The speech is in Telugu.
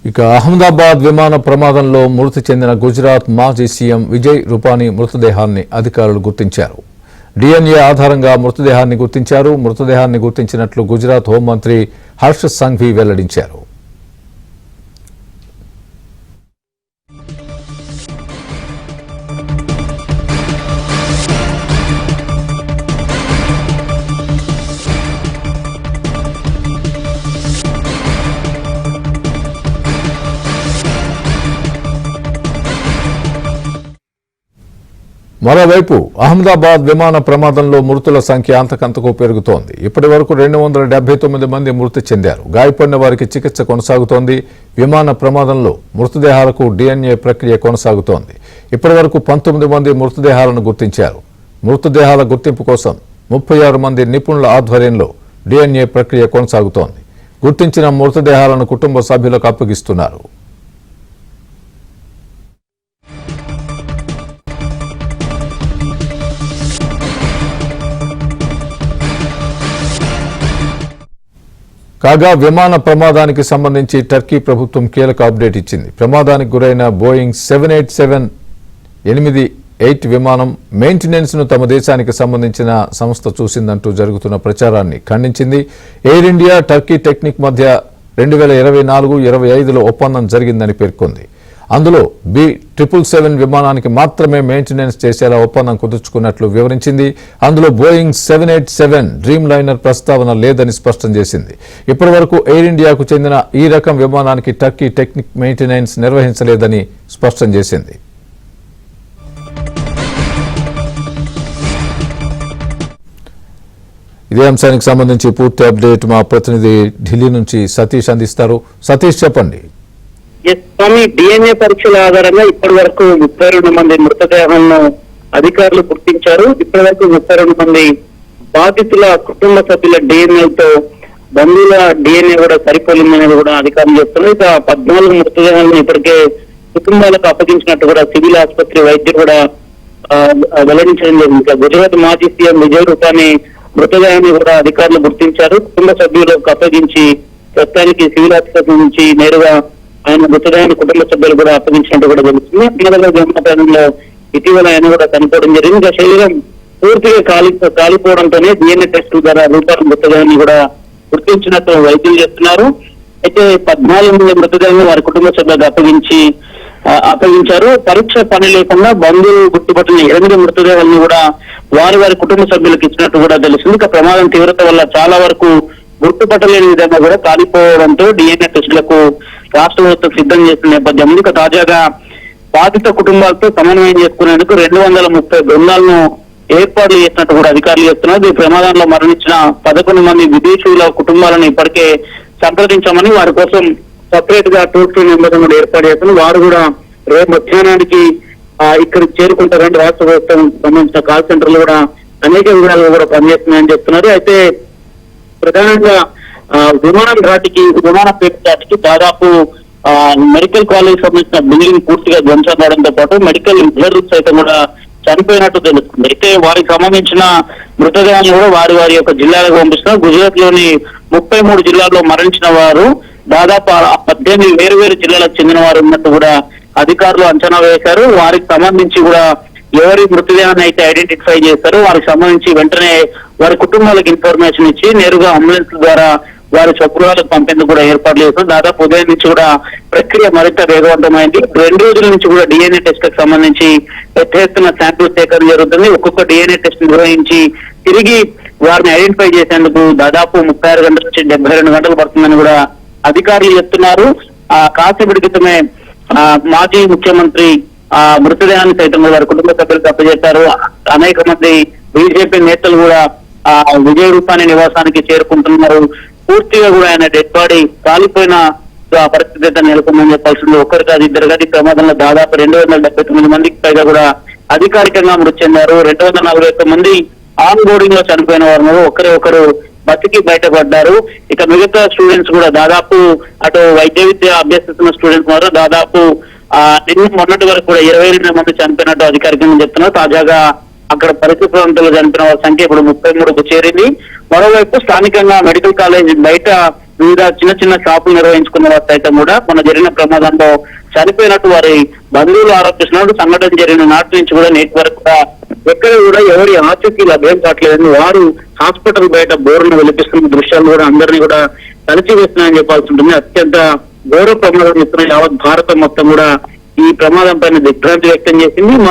ఇక అహ్మదాబాద్ విమాన ప్రమాదంలో మృతి చెందిన గుజరాత్ మాజీ సీఎం విజయ్ రూపానీ మృతదేహాన్ని అధికారులు గుర్తించారు. డిఎన్ఏ ఆధారంగా మృతదేహాన్ని గుర్తించారు. మృతదేహాన్ని గుర్తించినట్లు గుజరాత్ హోంమంత్రి హర్ష్ సంఘవి వెల్లడించారు. మరోవైపు అహ్మదాబాద్ విమాన ప్రమాదంలో మృతుల సంఖ్య అంతకంతకు పెరుగుతోంది. ఇప్పటి వరకు 279 మంది మృతి చెందారు. గాయపడిన వారికి చికిత్స కొనసాగుతోంది. విమాన ప్రమాదంలో మృతదేహాలకు డిఎన్ఏ ప్రక్రియ కొనసాగుతోంది. ఇప్పటి వరకు 19 మంది మృతదేహాలను గుర్తించారు. మృతదేహాల గుర్తింపు కోసం 36 మంది నిపుణుల ఆధ్వర్యంలో డిఎన్ఏ ప్రక్రియ కొనసాగుతోంది. గుర్తించిన మృతదేహాలను కుటుంబ సభ్యులకు అప్పగిస్తున్నారు. కాగా విమాన ప్రమాదానికి సంబంధించి టర్కీ ప్రభుత్వం కీలక అప్డేట్ ఇచ్చింది. ప్రమాదానికి గురైన బోయింగ్ 787-8 విమానం మెయింటెనెన్స్ ను తమ దేశానికి సంబంధించిన సంస్థ చూసిందంటూ జరుగుతున్న ప్రచారాన్ని ఖండించింది. ఎయిర్ ఇండియా టర్కీ టెక్నిక్ మధ్య 2024-25లో ఒప్పందం జరిగిందని పేర్కొంది. అందులో B777 విమానానికి మాత్రమే మెయింటెనెన్స్ చేసేలా ఒప్పందం కుదుర్చుకున్నట్లు వివరించింది. అందులో బోయింగ్ 787 డ్రీమ్ లైనర్ ప్రస్తావన లేదని స్పష్టం చేసింది. ఇప్పటి వరకు ఎయిర్ ఇండియాకు చెందిన ఈ రకం విమానానికి టర్కీ టెక్నిక్ మెయింటెనెన్స్ నిర్వహించలేదని స్పష్టం చేసింది. ఇదే అంశానికి సంబంధించి పూర్తి అప్డేట్ మా ప్రతినిధి ఢిల్లీ నుంచి సతీష్ అందిస్తారు. సతీష్, చెప్పండి. స్వామి, డిఎన్ఏ పరీక్షల ఆధారంగా ఇప్పటి వరకు 32 మంది మృతదేహాలను అధికారులు గుర్తించారు. ఇప్పటి వరకు 32 మంది బాధితుల కుటుంబ సభ్యుల డిఎన్ఏతో బంధువుల డిఎన్ఏ కూడా సరిపోలిందనేది కూడా అధికారులు చెప్తున్నారు. ఇక 14 మృతదేహాలను ఇప్పటికే కుటుంబాలకు అప్పగించినట్టు కూడా సివిల్ ఆసుపత్రి వైద్యులు కూడా వెల్లడించడం జరిగింది. ఇక గుజరాత్ మాజీ సీఎం విజయ్ రూపానీ మృతదేహాన్ని కూడా అధికారులు గుర్తించారు. కుటుంబ సభ్యులకు అప్పగించి ప్రస్తుతానికి సివిల్ ఆసుపత్రి నుంచి నేరుగా ఆయన మృతదేహాన్ని కుటుంబ సభ్యులు కూడా అప్పగించినట్టు కూడా తెలుస్తుంది. విమానాశ్రయంలో ఇటీవల ఆయన కూడా చనిపోవడం జరిగింది. ఇంకా శరీరం పూర్తిగా కాలిపోవడంతోనే డిఎన్ఏ టెస్ట్ ద్వారా రూపాయల మృతదేహాన్ని కూడా గుర్తించినట్టు వైద్యులు చెప్తున్నారు. అయితే 14 మంది మృతదేహాన్ని వారి కుటుంబ సభ్యులకు అప్పగించారు. పరీక్ష పని లేకుండా బంధువులు గుర్తుపట్టిన 8 మృతదేహాలను కూడా వారి కుటుంబ సభ్యులకు ఇచ్చినట్టు కూడా తెలుస్తుంది. ఇక ప్రమాదం తీవ్రత వల్ల చాలా వరకు గుర్తుపట్టలేని విధంగా కూడా కాలిపోవడంతో డిఎన్ఏ టెస్టులకు రాష్ట్ర ప్రభుత్వం సిద్ధం చేసిన నేపథ్యం. ఇక తాజాగా బాధిత కుటుంబాలతో సమన్వయం చేసుకునేందుకు 230 బృందాలను ఏర్పాట్లు చేసినట్టు కూడా అధికారులు చెప్తున్నారు. ఈ ప్రమాదంలో మరణించిన 11 మంది విదేశీయుల కుటుంబాలను ఇప్పటికే సంప్రదించామని, వారి కోసం సపరేట్ గా టోల్ ఫ్రీ నెంబర్ కూడా ఏర్పాటు చేస్తున్నారు. వారు కూడా రేపు మధ్యాహ్నానికి ఇక్కడికి చేరుకుంటారని రాష్ట్ర ప్రభుత్వం సంబంధించిన కాల్ సెంటర్లు కూడా అనేక వివరాలు కూడా పనిచేస్తున్నాయని చెప్తున్నారు. అయితే ప్రధానంగా విమానపేట ఘాటికి దాదాపు మెడికల్ కాలేజ్ సంబంధించిన బిల్డింగ్ పూర్తిగా ధ్వంసం కావడంతో పాటు మెడికల్ ఇంజనీర్స్ సైతం కూడా చనిపోయినట్టు తెలుస్తుంది. అయితే వారికి సంబంధించిన మృతదేహాన్ని కూడా వారి యొక్క జిల్లాలకు పంపిస్తున్నారు. గుజరాత్ లోని 33 జిల్లాల్లో మరణించిన వారు దాదాపు 18 వేరు జిల్లాలకు చెందిన వారు ఉన్నట్టు కూడా అధికారులు అంచనా వేశారు. వారికి సంబంధించి కూడా ఎవరి మృతదేహాన్ని అయితే ఐడెంటిఫై చేస్తారో వారికి సంబంధించి వెంటనే వారి కుటుంబాలకు ఇన్ఫర్మేషన్ ఇచ్చి నేరుగా అంబులెన్స్ ద్వారా వారి స్వగృహాలకు పంపేందుకు కూడా ఏర్పాట్లు చేస్తారు. దాదాపు ఉదయం నుంచి కూడా ప్రక్రియ మరింత వేగవంతమైంది. 2 రోజుల నుంచి కూడా డిఎన్ఏ టెస్ట్ కు సంబంధించి పెద్ద ఎత్తున శాంపుల్ సేకరణ జరుగుతుంది. ఒక్కొక్క డిఎన్ఏ టెస్ట్ నిర్వహించి తిరిగి వారిని ఐడెంటిఫై చేసేందుకు దాదాపు 36 గంటల నుంచి 72 గంటలు పడుతుందని కూడా అధికారులు చెప్తున్నారు. కాసేపటి క్రితమే మాజీ ముఖ్యమంత్రి మృతదేహాన్ని సైతం వారి కుటుంబ సభ్యులకు అప్పచెప్పారు. అనేక మంది బీజేపీ నేతలు కూడా విజయ్ రూపానీ నివాసానికి చేరుకుంటున్నారు. పూర్తిగా కూడా ఆయన డెడ్ బాడీ కాలిపోయిన పరిస్థితి అయితే నెలకొందని చెప్పాల్సింది. ఒక్కరు కాదు, ఇద్దరు కాదు. ఈ ప్రమాదంలో దాదాపు 279 మందికి పైగా కూడా అధికారికంగా మృతి చెందారు. 241 మంది ఆన్ బోర్డింగ్ లో చనిపోయిన వారు ఒకరు బతికి బయటపడ్డారు. ఇక మిగతా స్టూడెంట్స్ కూడా దాదాపు అటు వైద్య విద్య అభ్యసిస్తున్న స్టూడెంట్స్ మాత్రం దాదాపు మొన్నటి వరకు కూడా 22 మంది చనిపోయినట్టు అధికారికంగా చెప్తున్నారు. తాజాగా అక్కడ పరిసర ప్రాంతాల్లో చనిపోయిన వారి సంఖ్య ఇప్పుడు 33కు చేరింది. మరోవైపు స్థానికంగా మెడికల్ కాలేజ్ బయట వివిధ చిన్న చిన్న షాపులు నిర్వహించుకున్న వారు సైతం కూడా మొన్న జరిగిన ప్రమాదంలో చనిపోయినట్టు వారి బంధువులు ఆరోపిస్తున్నారు. సంఘటన జరిగిన నాటి నుంచి కూడా నేటి వరకు కూడా ఎక్కడ కూడా ఎవరి ఆచూకీ లభ్యం కావట్లేదని వారు హాస్పిటల్ బయట బోరును వెలిపిస్తున్న దృశ్యాలు కూడా అందరినీ కూడా కలిసివేస్తున్నాయని చెప్పాల్సి ఉంటుంది. అత్యంత ఘోర ప్రమాదం ఇస్తున్న యావత్ భారతం మొత్తం కూడా ఈ ప్రమాదం పైన దిగ్భ్రాంతి వ్యక్తం చేసింది.